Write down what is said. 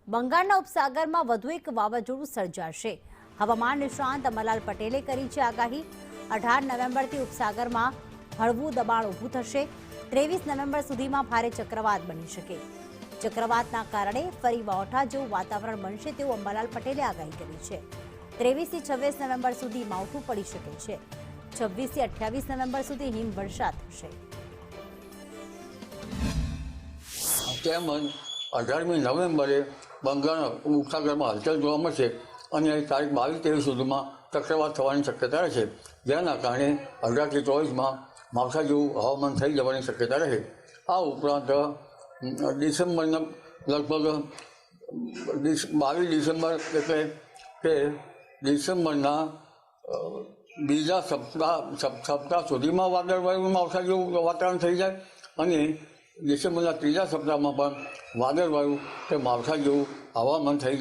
બંગાળના ઉપસાગરમાં વધુ એક વાવાઝોડું સર્જાશે। હવામાન નિષ્ણાંત અમરલાલ પટેલે કરી છે આગાહી। 18 નવેમ્બરથી ઉપસાગરમાં હળવું દબાણ ઊભું થશે। 23 નવેમ્બર સુધીમાં ભારે ચક્રવાત બની શકે। ચક્રવાતના કારણે ફરી માવઠા જેવું વાતાવરણ બનશે તેવું અમરલાલ પટેલે આગાહી કરી છે। 23 થી 26 નવેમ્બર સુધી માવઠું પડી શકે છે। 26 થી 28 નવેમ્બર સુધી હિમવર્ષા થશે। તેમજ 18મી નવેમ્બરે બંગાળના ઉપસાગરમાં હલચલ જોવા મળશે અને તારીખ 22-23 સુધીમાં ચક્રવાત થવાની શક્યતા રહેશે, જેના કારણે 18 થી 24માં માવઠા જેવું હવામાન થઈ જવાની શક્યતા રહે। આ ઉપરાંત ડિસેમ્બરના લગભગ 22 ડિસેમ્બર એટલે કે ડિસેમ્બરના બીજા સપ્તાહ સુધીમાં વાદળવાયું માવઠા જેવું વાતાવરણ થઈ જાય અને ડિસેમ્બરના ત્રીજા સપ્તાહમાં પણ વાદળવાયું કે માવઠા જેવું હવામાન થઈ જાય।